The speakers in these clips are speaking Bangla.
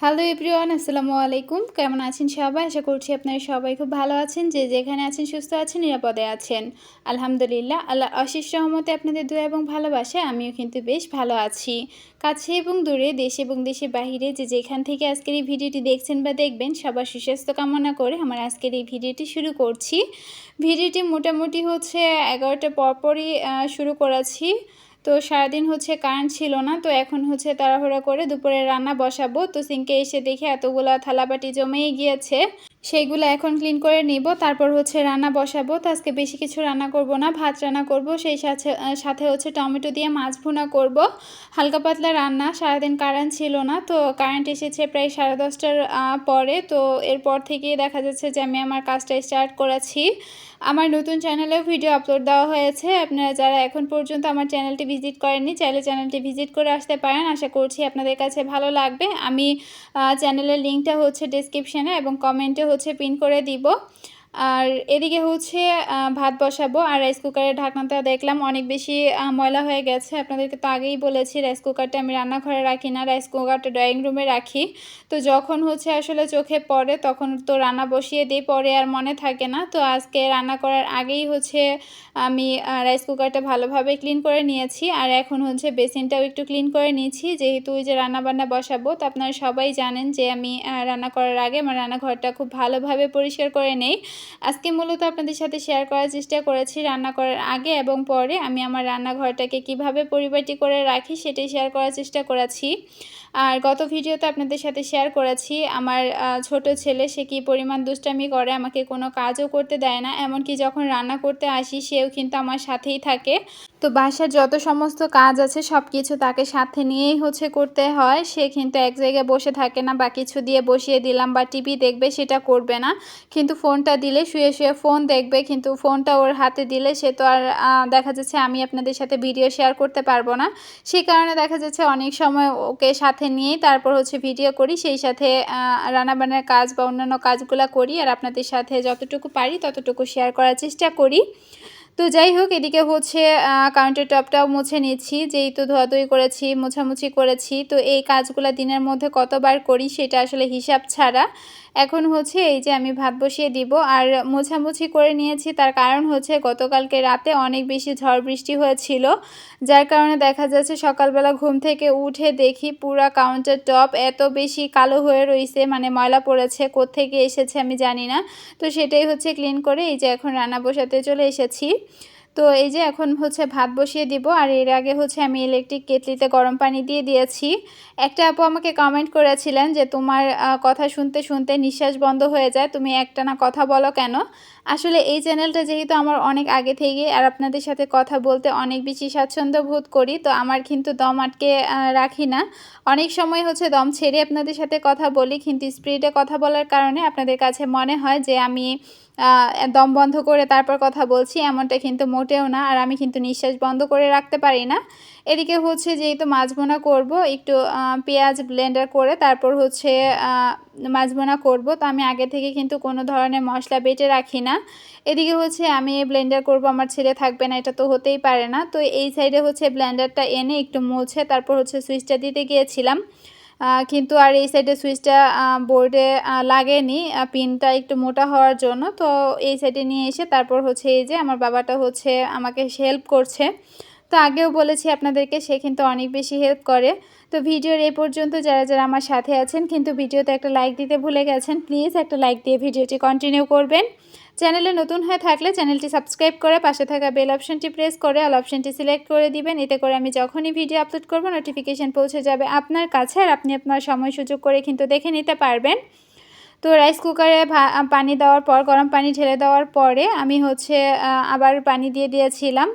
হ্যালো এভরিওয়ান, আসসালামু আলাইকুম। কেমন আছেন সবাই? আশা করছি আপনারা সবাই খুব ভালো আছেন। যে যেখানে আছেন সুস্থ আছেন, নিরাপদে আছেন। আলহামদুলিল্লাহ, আল্লাহর অশেষ রহমতে আপনাদের দোয়া এবং ভালোবাসায় আমিও কিন্তু বেশ ভালো আছি। কাছে এবং দূরে, দেশ এবং দেশের বাহিরে যে যেখান থেকে আজকের এই ভিডিওটি দেখছেন বা দেখবেন, সবার সুস্বাস্থ্য কামনা করে আমার আজকের এই ভিডিওটি শুরু করছি। ভিডিওটি মোটামুটি 11টার পরপরই শুরু করেছি। তো সারাদিন কারেন্ট ছিল না, তো এখন তাড়াহুড়া করে দুপুরে রান্না বসাবো। তো সিঙ্কে এসে দেখি এতগুলা থালাবাটি জমেই গিয়েছে, সেইগুলো এখন ক্লিন করে নিব। তারপর রান্না বসাবো। তো আজকে বেশি কিছু রান্না করব না, ভাত রান্না করব, সেই সাথে সাথে টমেটো দিয়ে মাছ ভুনা করব। হালকা পাতলা রান্না। সারাদিন কারেন্ট ছিল না, তো কারেন্ট এসেছে প্রায় 10:30টার পরে। তো এরপর থেকেই দেখা যাচ্ছে যে আমি আমার কাজটা স্টার্ট করেছি। আমার নতুন চ্যানেলেও ভিডিও আপলোড দেওয়া হয়েছে। আপনারা যারা এখন পর্যন্ত আমার চ্যানেলটি ভিজিট করেননি, চাইলে চ্যানেলটি ভিজিট করে আসতে পারেন। আশা করছি আপনাদের কাছে ভালো লাগবে। আমি চ্যানেলের লিঙ্কটা ডেসক্রিপশানে এবং কমেন্টে পিন করে দিব। আর এদিকে ভাত বসাবো। আর রাইস কুকারের ঢাকনাটা দেখলাম অনেক বেশি ময়লা হয়ে গেছে। আপনাদেরকে তো আগেই বলেছি, রাইস কুকারটা আমি রান্নাঘরে রাখি না, রাইস কুকারটা ড্রয়িং রুমে রাখি। তো যখন আসলে চোখে পড়ে তখন তো রান্না বসিয়ে দিই, পরে আর মনে থাকে না। তো আজকে রান্না করার আগেই আমি রাইস কুকারটা ভালোভাবে ক্লিন করে নিয়েছি। আর এখন বেসিনটাও একটু ক্লিন করে নিয়েছি, যেহেতু ওই যে রান্নাবান্না বসাবো। তো আপনারা সবাই জানেন যে আমি রান্না করার আগে আমার রান্নাঘরটা খুব ভালোভাবে পরিষ্কার করে নেই। আজকে মূলত আপনাদের সাথে শেয়ার করার চেষ্টা করেছি রান্না করার আগে এবং পরে আমি আমার রান্নাঘরটাকে কিভাবে পরিপাটি করে রাখি, সেটাই শেয়ার করার চেষ্টা করেছি। আর গত ভিডিওতে আপনাদের সাথে শেয়ার করেছি আমার ছোট ছেলে সে কী পরিমাণ দুষ্টামি করে, আমাকে কোনো কাজও করতে দেয় না। এমনকি যখন রান্না করতে আসি সেও কিন্তু আমার সাথেই থাকে। তো বাসার যত সমস্ত কাজ আছে সব কিছু তাকে সাথে নিয়েই করতে হয়। সে কিন্তু এক জায়গায় বসে থাকে না, বা কিছু দিয়ে বসিয়ে দিলাম বা টিভি দেখবে সেটা করবে না। কিন্তু ফোনটা দিলে শুয়ে শুয়ে ফোন দেখবে, কিন্তু ফোনটা ওর হাতে দিলে সে তো আর দেখা যাচ্ছে আমি আপনাদের সাথে ভিডিও শেয়ার করতে পারবো না। সেই কারণে দেখা যাচ্ছে অনেক সময় ওকে সাথে নিয়েই তারপর ভিডিও করি, সেই সাথে রান্নাবান্নার কাজ বা অন্যান্য কাজগুলো করি। আর আপনাদের সাথে যতটুকু পারি ততটুকু শেয়ার করার চেষ্টা করি। তো যাই হোক, এদিকে কাউন্টার টপটাও মুছে নিচ্ছি, যেহেতু ধোয়াধুয়ি করেছি, মোছামুছি করেছি। তো এই কাজগুলো দিনের মধ্যে কতবার করি সেটা আসলে হিসাব ছাড়া। এখন এই যে আমি ভাত বসিয়ে দিব। আর মোছামুছি করে নিয়েছি, তার কারণ গতকালকে রাতে অনেক বেশি ঝড় বৃষ্টি হয়েছিল, যার কারণে দেখা যাচ্ছে সকালবেলা ঘুম থেকে উঠে দেখি পুরা কাউন্টার টপ এত বেশি কালো হয়ে রয়েছে, মানে ময়লা পড়েছে, কোত্থেকে এসেছে আমি জানি না। তো সেটাই ক্লিন করে এই যে এখন রান্না বসাতে চলে এসেছি। তো এই যে এখন ভাত বসিয়ে দিব। আর এর আগে আমি ইলেকট্রিক কেটলিতে গরম পানি দিয়ে দিয়েছি। একটা আপু আমাকে কমেন্ট করেছিলেন যে তোমার কথা শুনতে শুনতে নিঃশ্বাস বন্ধ হয়ে যায়, তুমি একটানা কথা বলো কেন? আসলে এই চ্যানেলটা যেহেতু আমার অনেক আগে থেকে, আর আপনাদের সাথে কথা বলতে অনেক বেশি স্বাচ্ছন্দ্য বোধ করি, তো আমার কিন্তু দম আটকে রাখি না। অনেক সময় দম ছেড়ে আপনাদের সাথে কথা বলি, কিন্তু স্পিডে কথা বলার কারণে আপনাদের কাছে মনে হয় যে আমি দম বন্ধ করে তারপর কথা বলছি, এমনটা কিন্তু মোটেও না। আর আমি কিন্তু নিঃশ্বাস বন্ধ করে রাখতে পারি না। এদিকে যেহেতু মাছ ভুনা করব, একটু পেঁয়াজ ব্লেন্ডার করে তারপর মাছ ভুনা করব। তো আমি আগে থেকে কিন্তু কোনো ধরনের মশলা বেটে রাখি না। এদিকে আমি ব্লেন্ডার করব, আমার ছেলে থাকবে না, এটা তো হতেই পারে না। তো এই সাইডে ব্লেন্ডারটা এনে একটু মুছে তারপর সুইচটা দিতে গিয়েছিলাম, কিন্তু আর এই সাইডে সুইচটা বোর্ডে লাগেনি, পিনটা একটু মোটা হওয়ার জন্য। তো এই সাইডে নিয়ে এসে তারপর এই যে আমার বাবাটা আমাকে হেল্প করছে। তো আগেও বলেছি আপনাদেরকে, সে কিন্তু অনেক বেশি হেল্প করে। তো ভিডিওর এই পর্যন্ত যারা যারা আমার সাথে আছেন কিন্তু ভিডিওতে একটা লাইক দিতে ভুলে গেছেন, প্লিজ একটা লাইক দিয়ে ভিডিওটি কন্টিনিউ করবেন। চ্যানেলে নতুন হয়ে থাকলে চ্যানেলটি সাবস্ক্রাইব করে পাশে থাকা বেল অপশনটি প্রেস করে অল অপশনটি সিলেক্ট করে দিবেন। এতে করে আমি যখনই ভিডিও আপলোড করব নোটিফিকেশান পৌঁছে যাবে আপনার কাছে, আর আপনি আপনার সময় সুযোগ করে কিন্তু দেখে নিতে পারবেন। তো রাইস কুকারে পানি দেওয়ার পর, গরম পানি ঢেলে দেওয়ার পরে আমি আবার পানি দিয়ে দিয়েছিলাম,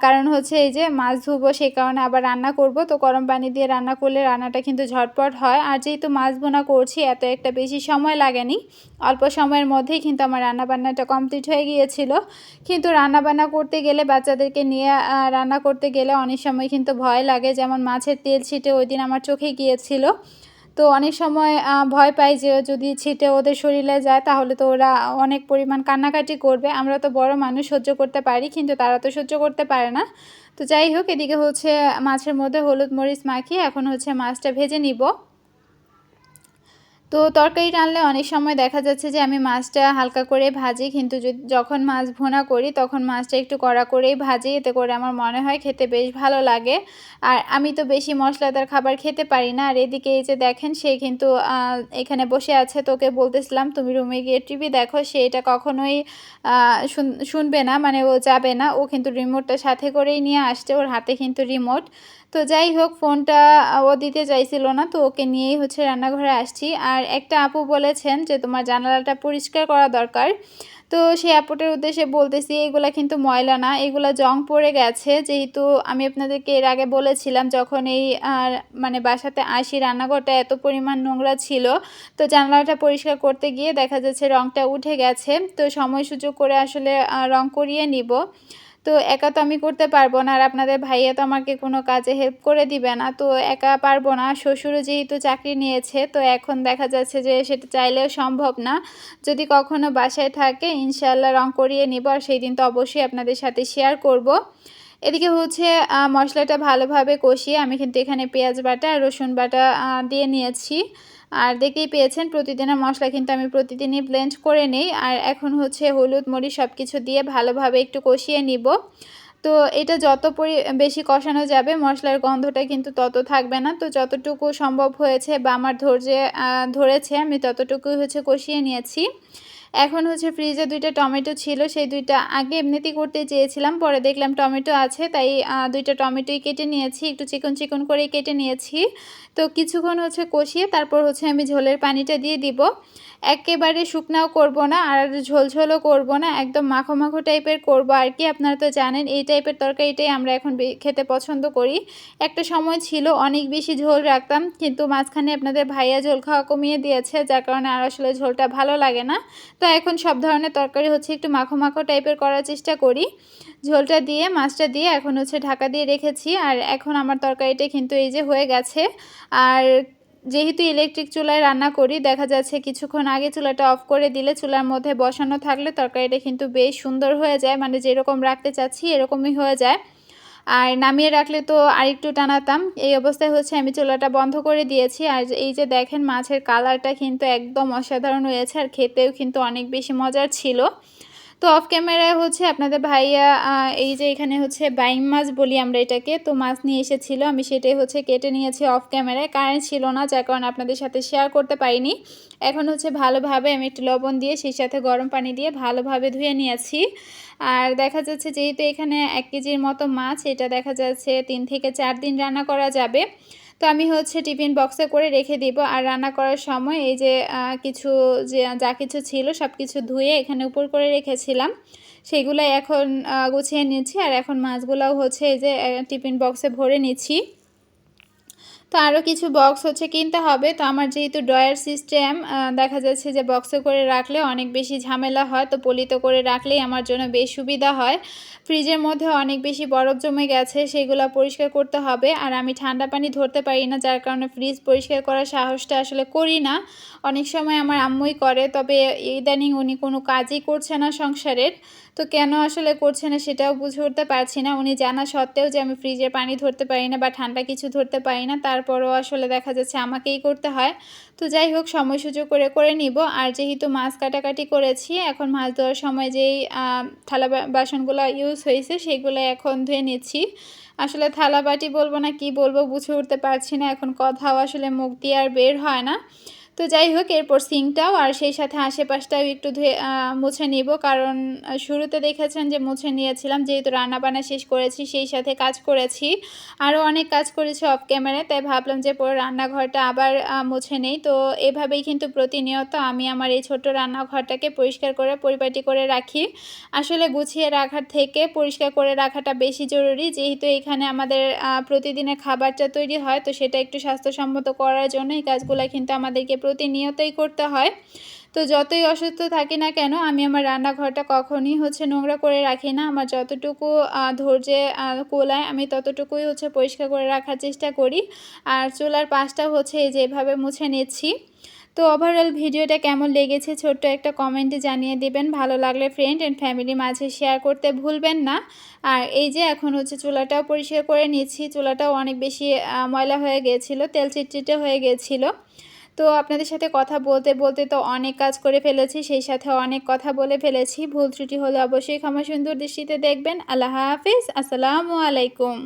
কারণ এই যে মাছ ধুবো, সেই কারণে আবার রান্না করব। তো গরম পানি দিয়ে রান্না করলে রান্নাটা কিন্তু ঝটপট হয়। আর যেহেতু মাছ ভুনা করছি, এত একটা বেশি সময় লাগেনি, অল্প সময়ের মধ্যেই কিন্তু আমার রান্নাবান্নাটা কমপ্লিট হয়ে গিয়েছিল। কিন্তু রান্নাবান্না করতে গেলে, বাচ্চাদেরকে নিয়ে রান্না করতে গেলে অনেক সময় কিন্তু ভয় লাগে, যেমন মাছের তেল ছিটে ওই দিন আমার চোখে গিয়েছিল। তো অনেক সময় ভয় পাই যে যদি ছিটে ওদের শরীরে যায় তাহলে তো ওরা অনেক পরিমাণ কান্নাকাটি করবে। আমরা তো বড় মানুষ সহ্য করতে পারি, কিন্তু তারা তো সহ্য করতে পারে না। তো যাই হোক, এদিকে মাছের মধ্যে হলুদ মরিচ মাখিয়ে এখন মাছটা ভেজে নিব। তো তরকারি রানলে অনেক সময় দেখা যাচ্ছে যে আমি মাছটা হালকা করে ভাজি, কিন্তু যখন মাছ ভুনা করি তখন মাছটা একটু কড়া করেই ভাজি, এতে করে আমার মনে হয় খেতে বেশ ভালো লাগে। আর আমি তো বেশি মশলাদার খাবার খেতে পারি না। আর এদিকে এই যে দেখেন, সে কিন্তু এখানে বসে আছে, তোকে বলতেছিলাম তুমি রুমে গিয়ে টিভি দেখো, সে এটা কখনোই শুনবে না, মানে ও যাবে না। ও কিন্তু রিমোটটা সাথে করেই নিয়ে আসছে, ওর হাতে কিন্তু রিমোট। তো যাই হোক, ফোনটা ও দিতে চাইছিল না, তো ওকে নিয়েই হচ্ছে রান্নাঘরে আসছি। আর একটা আপু বলেছেন যে তোমার জানালাটা পরিষ্কার করা দরকার। তো সেই আপুটার উদ্দেশ্যে বলতেছি, এগুলা কিন্তু ময়লা না, এগুলা জং পড়ে গেছে। যেহেতু আমি আপনাদেরকে এর আগে বলেছিলাম, যখন এই মানে বাসাতে আসি রান্নাঘরটা এত পরিমাণ নোংরা ছিল, তো জানালাটা পরিষ্কার করতে গিয়ে দেখা যাচ্ছে রংটা উঠে গেছে। তো সময় সুযোগ করে আসলে রং করিয়ে নিব। তো একা তো আমি করতে পারবো না, আর আপনাদের ভাইয়া তো আমাকে কোনো কাজে হেল্প করে দিবে না, তো একা পারবো না। শ্বশুরও যেহেতু চাকরি নিয়েছে, তো এখন দেখা যাচ্ছে যে সেটা চাইলেও সম্ভব না। যদি কখনো বাসায় থাকে ইনশাআল্লাহ রং করিয়ে নিব, আর সেই দিন তো অবশ্যই আপনাদের সাথে শেয়ার করব। এদিকে হচ্ছে মশলাটা ভালোভাবে কষিয়ে আমি কিন্তু এখানে পেঁয়াজ বাটা আর রসুন বাটা দিয়ে নিয়েছি। আর দেখতেই পেয়েছেন, প্রতিদিনের মশলা কিন্তু আমি প্রতিদিনই ব্লেন্ড করে নিই। আর এখন হচ্ছে হলুদ মরিচ সব কিছু দিয়ে ভালোভাবে একটু কষিয়ে নিব। তো এটা যত বেশি কষানো যাবে মশলার গন্ধটা কিন্তু তত থাকবে না। তো যতটুকু সম্ভব হয়েছে বা আমার ধৈর্যে ধরেছে আমি ততটুকুই হচ্ছে কষিয়ে নিয়েছি। এখন হচ্ছে ফ্রিজে 2টা টমেটো ছিল, সেই 2টা আগে এমনিতেই করতে চেয়েছিলাম, পরে দেখলাম টমেটো আছে, তাই 2টা টমেটোই কেটে নিয়েছি, একটু চিকন চিকন করেই কেটে নিয়েছি। তো কিছুক্ষণ হচ্ছে কষিয়ে তারপর হচ্ছে আমি ঝোলের পানিটা দিয়ে দিব। একেবারে শুকনাও করব না, আর ঝোলঝোলও করব না, একদম মাখো মাখো টাইপের করব আর কি। আপনারা তো জানেন এই টাইপের তরকারিটাই আমরা এখন খেতে পছন্দ করি। একটা সময় ছিল অনেক বেশি ঝোল রাখতাম, কিন্তু মাঝখানে আপনাদের ভাইয়া ঝোল খাওয়া কমিয়ে দিয়েছে, যার কারণে আর আসলে ঝোলটা ভালো লাগে না। তো এখন সব ধরনের তরকারি হচ্ছে একটু মাখো মাখো টাইপের করার চেষ্টা করি। ঝোলটা দিয়ে মাছটা দিয়ে এখন হচ্ছে ঢাকা দিয়ে রেখেছি। আর এখন আমার তরকারিটা কিন্তু এই যে হয়ে গেছে। আর যেহেতু ইলেকট্রিক চুলায় রান্না করি, দেখা যাচ্ছে কিছুক্ষণ আগে চুলাটা অফ করে দিলে চুলার মধ্যে বসানো থাকলে তরকারিটা কিন্তু বেশ সুন্দর হয়ে যায়, মানে যেরকম রাখতে চাচ্ছি এরকমই হয়ে যায়। আর নামিয়ে রাখলে তো আরেকটু টানাতাম। এই অবস্থায় হচ্ছে আমি চুলাটা বন্ধ করে দিয়েছি। আর এই যে দেখেন, মাছের কালারটা কিন্তু একদম অসাধারণ হয়েছে, আর খেতেও কিন্তু অনেক বেশি মজার ছিল। তো অফ ক্যামেরায় হচ্ছে আপনাদের ভাইয়া এই যে এখানে হচ্ছে বাইম মাছ বলি আমরা এটাকে, তো মাছ নিয়ে এসেছিলো, আমি সেটাই হচ্ছে কেটে নিয়েছি অফ ক্যামেরায়। কারেন্ট ছিল না, যার কারণে আপনাদের সাথে শেয়ার করতে পারিনি। এখন হচ্ছে ভালোভাবে আমি একটু লবণ দিয়ে সেই সাথে গরম পানি দিয়ে ভালোভাবে ধুয়ে নিয়েছি। আর দেখা যাচ্ছে যেহেতু এখানে 1 কেজির মতো মাছ, এটা দেখা যাচ্ছে 3 থেকে 4 দিন রান্না করা যাবে। তো আমি হচ্ছে টিফিন বক্সে করে রেখে দিব। আর রান্না করার সময় এই যে কিছু যা কিছু ছিল সব কিছু ধুয়ে এখানে উপর করে রেখেছিলাম, সেগুলো এখন গুছিয়ে নিচ্ছি। আর এখন মাছগুলোও হচ্ছে এই যে টিফিন বক্সে ভরে নিচ্ছি। তো আরও কিছু বক্স হচ্ছে কিনতে হবে। তো আমার যেহেতু ড্রয়ার সিস্টেম, দেখা যাচ্ছে যে বক্সে করে রাখলে অনেক বেশি ঝামেলা হয়, তো পলিতে করে রাখলেই আমার জন্য বেশ সুবিধা হয়। ফ্রিজের মধ্যে অনেক বেশি বরফ জমে গেছে, সেগুলো পরিষ্কার করতে হবে। আর আমি ঠান্ডা পানি ধরতে পারি না, যার কারণে ফ্রিজ পরিষ্কার করার সাহসটা আসলে করি না। অনেক সময় আমার আম্মুই করে, তবে ইদানিং উনি কোনো কাজই করছে না সংসারের। তো কেন আসলে করছে না সেটাও বুঝে উঠতে পারছি না। উনি জানা সত্ত্বেও যে আমি ফ্রিজের পানি ধরতে পারি না বা ঠান্ডা কিছু ধরতে পারি না, তারপরও আসলে দেখা যাচ্ছে আমাকেই করতে হয়। তো যাই হোক, সময় সুযোগ করে করে নিব। আর যেহেতু মাছ কাটাকাটি করেছি, এখন মাছ ধোয়ার সময় যেই থালা বাসনগুলো ইউজ হয়েছে সেগুলো এখন ধুয়ে নিচ্ছি। আসলে থালা বাটি বলবো না কি বলবো বুঝে উঠতে পারছি না, এখন কথাও আসলে মুখ দিয়ে আর বের হয় না। তো যাই হোক, এরপর সিঙ্কটাও আর সেই সাথে আশেপাশটাও একটু ধুয়ে মুছে নিব, কারণ শুরুতে দেখেছেন যে মুছে নিয়েছিলাম, যেহেতু রান্নাবান্না শেষ করেছি সেই সাথে কাজ করেছি, আরও অনেক কাজ করেছি অফ ক্যামেরায়, তাই ভাবলাম যে পুরো রান্নাঘরটা আবার মুছে নেই। তো এভাবেই কিন্তু প্রতিনিয়ত আমি আমার এই ছোট্ট রান্নাঘরটাকে পরিষ্কার করে পরিপাটি করে রাখি। আসলে গুছিয়ে রাখার থেকে পরিষ্কার করে রাখাটা বেশি জরুরি, যেহেতু এখানে আমাদের প্রতিদিনের খাবারটা তৈরি হয়, তো সেটা একটু স্বাস্থ্যসম্মত করার জন্য এই কাজগুলো কিন্তু আমাদেরকে প্রতিনিয়তই করতে হয়। তো যতই অসুস্থ থাকি না কেন, আমি আমার রান্নাঘরটা কখনই হচ্ছে নোংরা করে রাখি না। আমার যতটুকু ধৈর্যে কোলায় আমি ততটুকুই হচ্ছে পরিষ্কার করে রাখার চেষ্টা করি। আর চুলার পাশটাও হচ্ছে এই যে এভাবে মুছে নিচ্ছি। তো ওভারঅল ভিডিওটা কেমন লেগেছে ছোট্ট একটা কমেন্টে জানিয়ে দিবেন। ভালো লাগলে ফ্রেন্ড অ্যান্ড ফ্যামিলির মাঝে শেয়ার করতে ভুলবেন না। আর এই যে এখন হচ্ছে চুলাটাও পরিষ্কার করে নিচ্ছি, চুলাটাও অনেক বেশি ময়লা হয়ে গিয়েছিল, তেল চিটচিটে হয়ে গিয়েছিল। তো আপনাদের সাথে কথা বলতে বলতে তো অনেক কাজ করে ফেলেছি, সেই সাথে অনেক কথা বলে ফেলেছি। ভুল ত্রুটি হলে অবশ্যই ক্ষমা সুন্দর দৃষ্টিতে দেখবেন। আল্লাহ হাফেজ। আসসালামু আলাইকুম।